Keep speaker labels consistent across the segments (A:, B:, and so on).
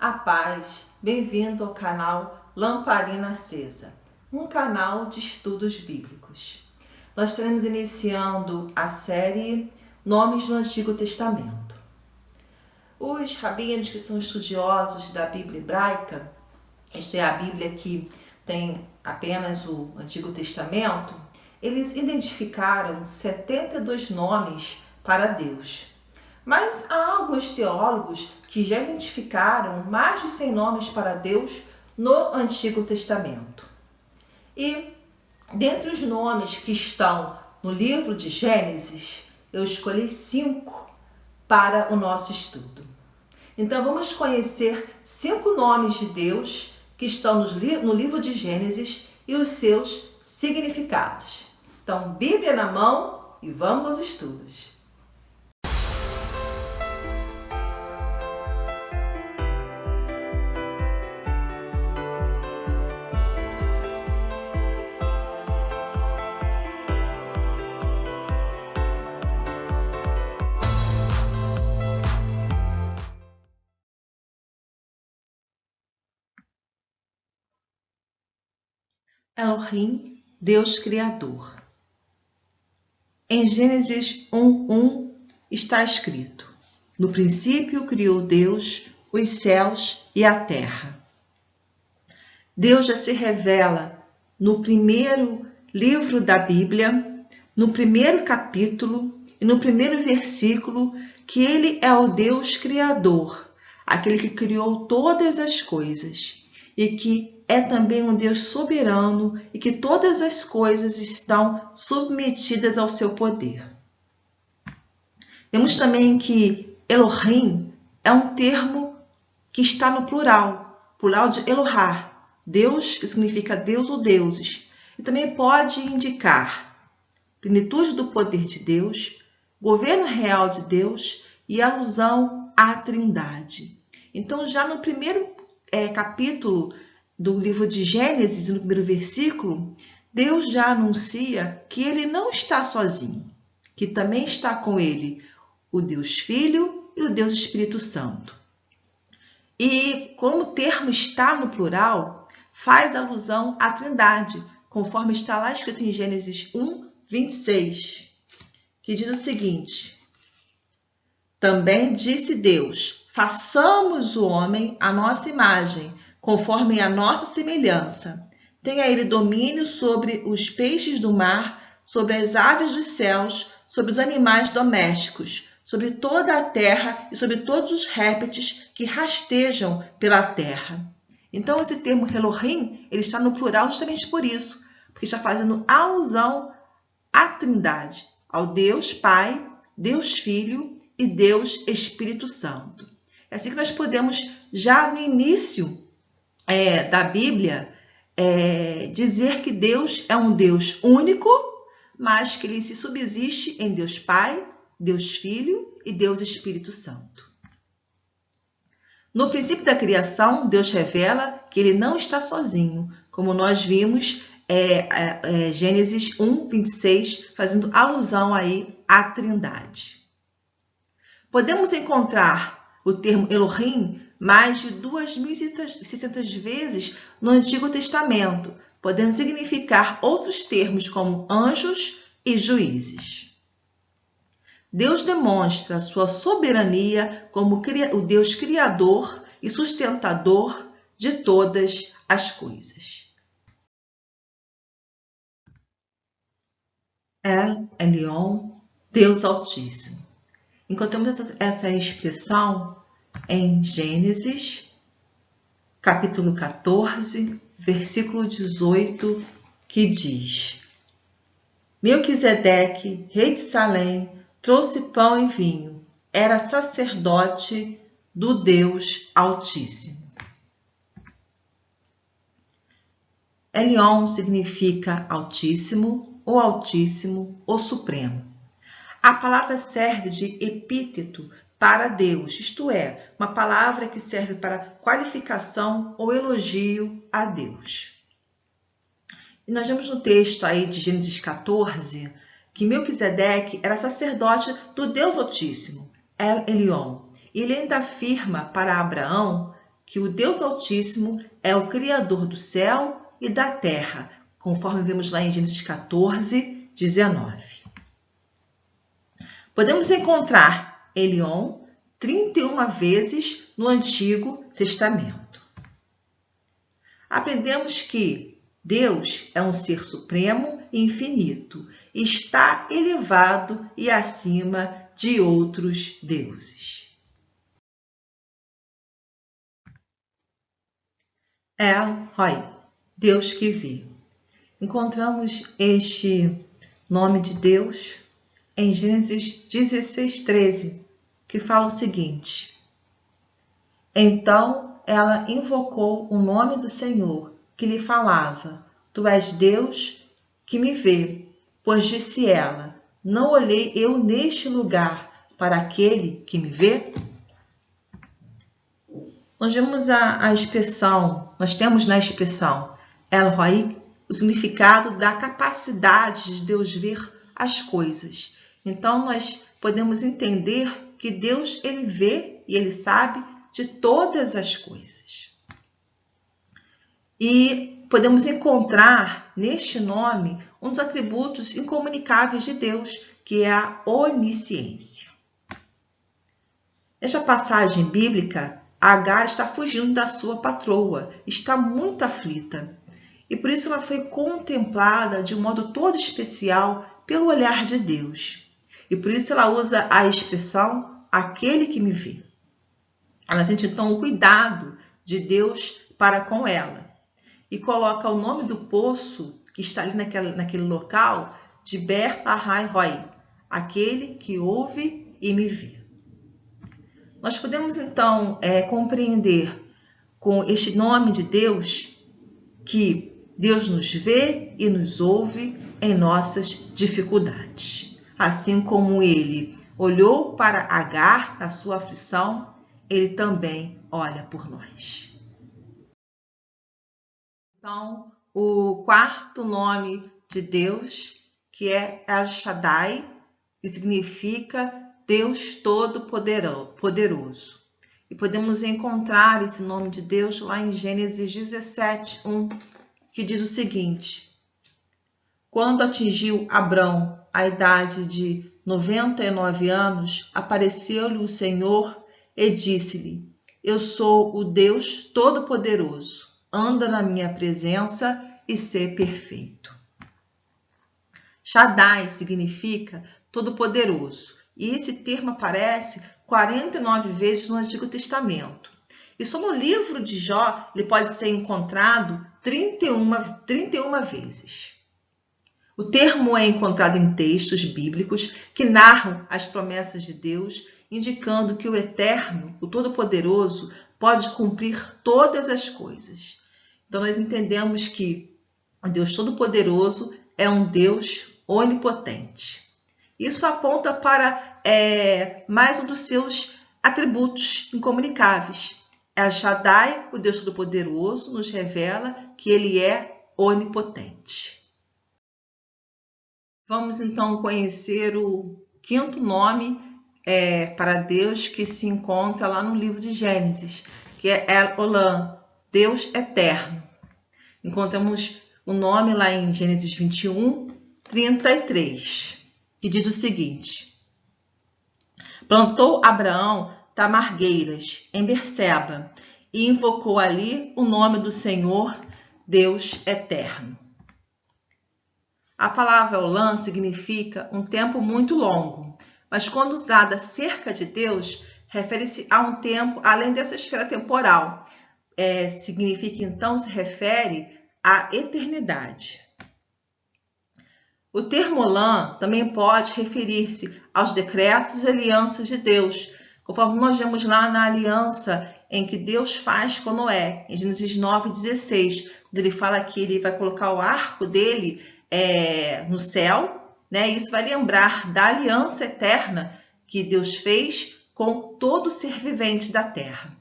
A: A paz, bem-vindo ao canal Lamparina Acesa, um canal de estudos bíblicos. Nós estaremos iniciando a série Nomes do Antigo Testamento. Os rabinos, que são estudiosos da Bíblia hebraica, isto é, a Bíblia que tem apenas o Antigo Testamento, eles identificaram 72 nomes para Deus. Mas há alguns teólogos que já identificaram mais de 100 nomes para Deus no Antigo Testamento. E dentre os nomes que estão no livro de Gênesis, eu escolhi 5 para o nosso estudo. Então vamos conhecer 5 nomes de Deus que estão no livro de Gênesis e os seus significados. Então, Bíblia na mão e vamos aos estudos. Elohim, Deus Criador. Em Gênesis 1:1 está escrito: no princípio criou Deus os céus e a terra. Deus já se revela no primeiro livro da Bíblia, no primeiro capítulo e no primeiro versículo, que Ele é o Deus Criador, aquele que criou todas as coisas e que é também um Deus soberano e que todas as coisas estão submetidas ao seu poder. Vemos também que Elohim é um termo que está no plural de Elohar, Deus, que significa Deus ou deuses. E também pode indicar plenitude do poder de Deus, governo real de Deus e alusão à Trindade. Então, já no primeiro capítulo do livro de Gênesis, no primeiro versículo, Deus já anuncia que Ele não está sozinho, que também está com Ele o Deus Filho e o Deus Espírito Santo. E como o termo está no plural, faz alusão à Trindade, conforme está lá escrito em Gênesis 1:26, que diz o seguinte: também disse Deus, façamos o homem à nossa imagem, conforme a nossa semelhança. Tenha ele domínio sobre os peixes do mar, sobre as aves dos céus, sobre os animais domésticos, sobre toda a terra e sobre todos os répteis que rastejam pela terra. Então, esse termo Elohim, ele está no plural justamente por isso, porque está fazendo alusão à Trindade, ao Deus Pai, Deus Filho e Deus Espírito Santo. É assim que nós podemos, já no início da Bíblia, dizer que Deus é um Deus único, mas que ele se subsiste em Deus Pai, Deus Filho e Deus Espírito Santo. No princípio da criação, Deus revela que ele não está sozinho, como nós vimos Gênesis 1:26, fazendo alusão aí à Trindade. Podemos encontrar o termo Elohim mais de 2.600 vezes no Antigo Testamento, podendo significar outros termos como anjos e juízes. Deus demonstra sua soberania como o Deus criador e sustentador de todas as coisas. El Elyon, Deus Altíssimo. Encontramos essa expressão em Gênesis, capítulo 14, versículo 18, que diz: Melquisedeque, rei de Salém, trouxe pão e vinho, era sacerdote do Deus Altíssimo. Elyon significa Altíssimo, ou Supremo. A palavra serve de epíteto para Deus, isto é, uma palavra que serve para qualificação ou elogio a Deus. E nós vemos no texto aí de Gênesis 14 que Melquisedeque era sacerdote do Deus Altíssimo, El Elyon. E ele ainda afirma para Abraão que o Deus Altíssimo é o Criador do céu e da terra, conforme vemos lá em Gênesis 14, 19. Podemos encontrar Elion 31 vezes no Antigo Testamento. Aprendemos que Deus é um ser supremo e infinito, e está elevado e acima de outros deuses. El Roi, Deus que vê. Encontramos este nome de Deus em Gênesis 16, 13, que fala o seguinte: Então ela invocou o nome do Senhor, que lhe falava: Tu és Deus que me vê. Pois disse ela: Não olhei eu neste lugar para aquele que me vê? Nós temos na expressão El Roi o significado da capacidade de Deus ver as coisas. Então, nós podemos entender que Deus, ele vê e ele sabe de todas as coisas. E podemos encontrar neste nome um dos atributos incomunicáveis de Deus, que é a onisciência. Nesta passagem bíblica, Agar está fugindo da sua patroa, está muito aflita. E por isso ela foi contemplada de um modo todo especial pelo olhar de Deus. E por isso ela usa a expressão aquele que me vê. Ela sente então o cuidado de Deus para com ela. E coloca o nome do poço que está ali naquele local de Ber Lahai Roi, aquele que ouve e me vê. Nós podemos então compreender com este nome de Deus que Deus nos vê e nos ouve em nossas dificuldades. Assim como ele olhou para Agar na sua aflição, ele também olha por nós. Então, o quarto nome de Deus, que é El Shaddai, que significa Deus Todo-Poderoso. E podemos encontrar esse nome de Deus lá em Gênesis 17, 1, que diz o seguinte: Quando atingiu Abrão a idade de 99 anos, apareceu-lhe o Senhor e disse-lhe: Eu sou o Deus Todo-Poderoso, anda na minha presença e sê perfeito. Shaddai significa Todo-Poderoso. E esse termo aparece 49 vezes no Antigo Testamento. E só no livro de Jó ele pode ser encontrado 31 vezes. O termo é encontrado em textos bíblicos que narram as promessas de Deus, indicando que o Eterno, o Todo-Poderoso, pode cumprir todas as coisas. Então nós entendemos que o Deus Todo-Poderoso é um Deus onipotente. Isso aponta para mais um dos seus atributos incomunicáveis. El Shaddai, o Deus Todo-Poderoso, nos revela que ele é onipotente. Vamos então conhecer o quinto nome para Deus que se encontra lá no livro de Gênesis, que é El Olam, Deus Eterno. Encontramos o nome lá em Gênesis 21, 33. Que diz o seguinte: Plantou Abraão tamargueiras em Berseba e invocou ali o nome do Senhor, Deus Eterno. A palavra Olam significa um tempo muito longo, mas quando usada acerca de Deus, refere-se a um tempo além dessa esfera temporal. Significa então, se refere à eternidade. O termo Olam também pode referir-se aos decretos e alianças de Deus, conforme nós vemos lá na aliança em que Deus faz com Noé, em Gênesis 9:16, onde ele fala que ele vai colocar o arco dele no céu, né? Isso vai lembrar da aliança eterna que Deus fez com todo ser vivente da terra.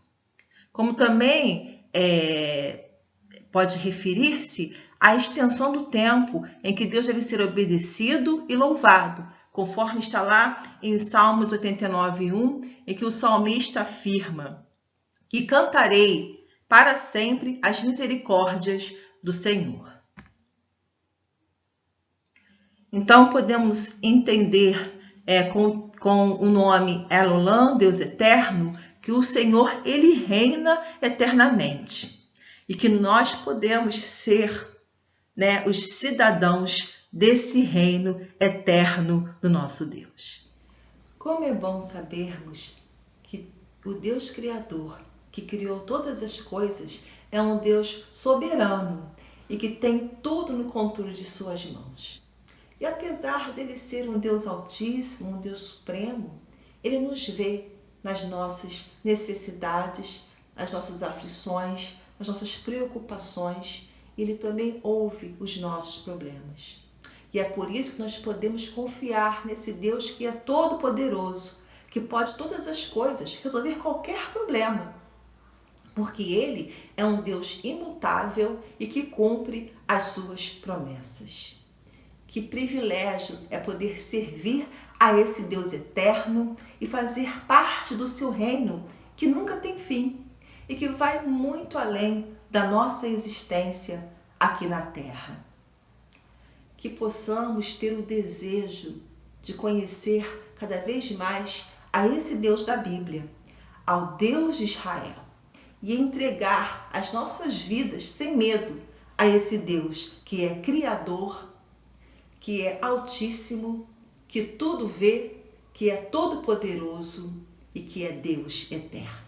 A: Como também pode referir-se à extensão do tempo em que Deus deve ser obedecido e louvado, conforme está lá em Salmos 89:1, em que o salmista afirma: e cantarei para sempre as misericórdias do Senhor. Então podemos entender com o nome Elolam, Deus eterno, que o Senhor ele reina eternamente e que nós podemos ser, os cidadãos desse reino eterno do nosso Deus.
B: Como é bom sabermos que o Deus Criador, que criou todas as coisas, é um Deus soberano e que tem tudo no controle de suas mãos. E apesar dele ser um Deus altíssimo, um Deus supremo, ele nos vê nas nossas necessidades, nas nossas aflições, nas nossas preocupações. Ele também ouve os nossos problemas. E é por isso que nós podemos confiar nesse Deus que é todo-poderoso, que pode todas as coisas, resolver qualquer problema. Porque Ele é um Deus imutável e que cumpre as suas promessas. Que privilégio é poder servir a esse Deus eterno e fazer parte do seu reino, que nunca tem fim e que vai muito além da nossa existência aqui na Terra. Que possamos ter o desejo de conhecer cada vez mais a esse Deus da Bíblia, ao Deus de Israel, e entregar as nossas vidas sem medo a esse Deus que é Criador, que é Altíssimo, que tudo vê, que é Todo-Poderoso e que é Deus eterno.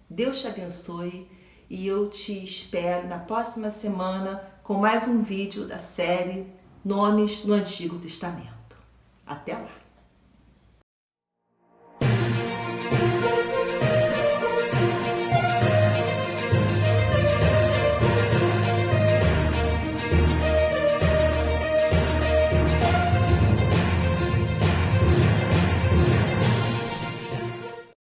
B: Deus te abençoe e eu te espero na próxima semana com mais um vídeo da série Nomes no Antigo Testamento. Até lá!